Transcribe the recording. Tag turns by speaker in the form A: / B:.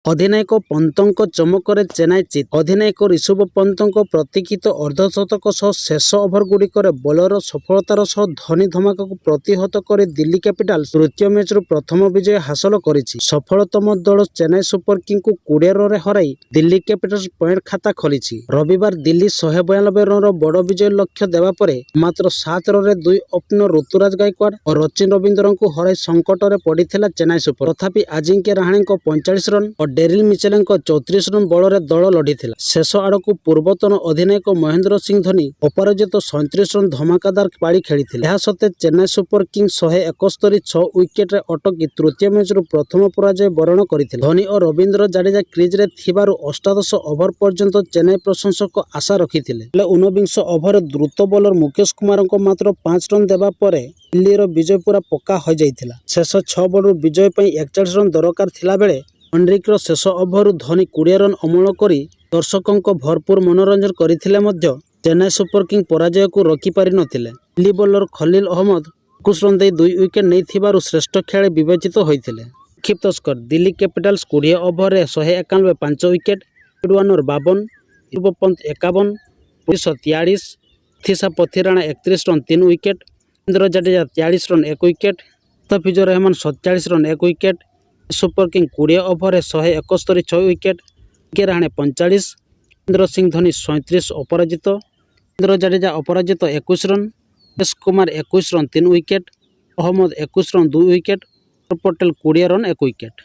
A: ଅଧିନାୟକ ପନ୍ତଙ୍କ ଚମକରେ ଚେନ୍ନାଇ ଜିତ୍। ଅଧିନାୟକ ରିଷଭ ପନ୍ତଙ୍କ ପ୍ରତୀକ୍ଷିତ ଅର୍ଦ୍ଧଶତକ ସହ ଶେଷ ଓଭରଗୁଡ଼ିକରେ ବୋଲରର ସଫଳତାର ସହ ଧୋନି ଧମାକାକୁ ପ୍ରତିହତ କରି ଦିଲ୍ଲୀ କ୍ୟାପିଟାଲ୍ସ ତୃତୀୟ ମ୍ୟାଚରୁ ପ୍ରଥମ ବିଜୟ ହାସଲ କରିଛି। ସଫଳତମ ଦଳ ଚେନ୍ନାଇ ସୁପର କିଙ୍ଗକୁ 20 ରନରେ ହରାଇ ଦିଲ୍ଲୀ କ୍ୟାପିଟାଲ୍ସ ପଏଣ୍ଟ ଖାତା ଖୋଲିଛି। ରବିବାର ଦିଲ୍ଲୀ 192 ରନର ବଡ଼ ବିଜୟ ଲକ୍ଷ୍ୟ ଦେବା ପରେ ମାତ୍ର 7 ରନରେ ଦୁଇ ଓପନର ଋତୁରାଜ ଗାଇକ୍ୱାଡ ଓ ସଚିନ ରବୀନ୍ଦ୍ରଙ୍କୁ ହରାଇ ସଂକଟରେ ପଡ଼ିଥିଲା ଚେନ୍ନାଇ ସୁପର। ତଥାପି ଆଜିଙ୍କ୍ୟ ରାହାଣେଙ୍କ 45 ରନ୍ ଓ ଡେରିଲ ମିଚେଲଙ୍କ 34 ରନ୍ ବଳରେ ଦଳ ଲଢ଼ିଥିଲା। ଶେଷ ଆଡ଼କୁ ପୂର୍ବତନ ଅଧିନାୟକ ମହେନ୍ଦ୍ର ସିଂହ ଧୋନି ଅପରାଜିତ 37 ରନ୍ ଧମାକାଦାର ପାଳି ଖେଳିଥିଲେ। ଏହା ସତ୍ତ୍ୱେ ଚେନ୍ନାଇ ସୁପର କିଙ୍ଗସ୍ 171 6 ୱିକେଟରେ ଅଟକି ତୃତୀୟ ମ୍ୟାଚରୁ ପ୍ରଥମ ପରାଜୟ ବରଣ କରିଥିଲେ। ଧୋନି ଓ ରବୀନ୍ଦ୍ର ଜାଡେଜା କ୍ରିଜରେ ଥିବାରୁ ଅଷ୍ଟାଦଶ ଓଭର ପର୍ଯ୍ୟନ୍ତ ଚେନ୍ନାଇ ପ୍ରଶଂସକ ଆଶା ରଖିଥିଲେ। ହେଲେ 49 ଓଭରରେ ଦ୍ରୁତ ବୋଲର ମୁକେଶ କୁମାରଙ୍କ ମାତ୍ର 5 ରନ୍ ଦେବା ପରେ ଦିଲ୍ଲୀର ବିଜୟ ପୁରା ପକ୍କା ହୋଇଯାଇଥିଲା। ଶେଷ 6 ବଲରୁ ବିଜୟ ପାଇଁ 41 ରନ୍ ଦରକାର ଥିଲାବେଳେ ମଣ୍ଡ୍ରିକର ଶେଷ ଓଭରରୁ ଧୋନି 20 ରନ୍ ଅମଳ କରି ଦର୍ଶକଙ୍କ ଭରପୁର ମନୋରଞ୍ଜନ କରିଥିଲେ ମଧ୍ୟ ଚେନ୍ନାଇ ସୁପର କିଙ୍ଗ ପରାଜୟକୁ ରୋକିପାରିନଥିଲେ। ଦିଲ୍ଲୀ ବୋଲର ଖଲିଲ ଅହମ୍ମଦ 21 ରନ୍ ଦେଇ 2 ୱିକେଟ୍ ନେଇଥିବାରୁ ଶ୍ରେଷ୍ଠ ଖେଳାଳି ବିବେଚିତ ହୋଇଥିଲେ। ସଂକ୍ଷିପ୍ତ ସ୍କୋର: ଦିଲ୍ଲୀ କ୍ୟାପିଟାଲ୍ସ 20 ଓଭରରେ 191 5 wicket, David Warner 52, Rishabh Pant 51, Puri 43, Theesha Pathirana 31 run 3 wicket, Ravindra Jadeja 43 run 1 wicket, Mustafizur Rahman 47 run 1 wicket. Super king 20 ଓଭରରେ 171 6 ୱିକେଟ୍, ଆଜିଙ୍କ୍ୟ ରାହାଣେ 45, ମହେନ୍ଦ୍ର ସିଂହ ଧୋନି 37 ଅପରାଜିତ, ରବୀନ୍ଦ୍ର ଜାଡେଜା ଅପରାଜିତ 21 run, Mukesh Kumar 21 run 3 wicket, Ahmed 21 run 2 wicket, Axar Patel 20 run 1 wicket.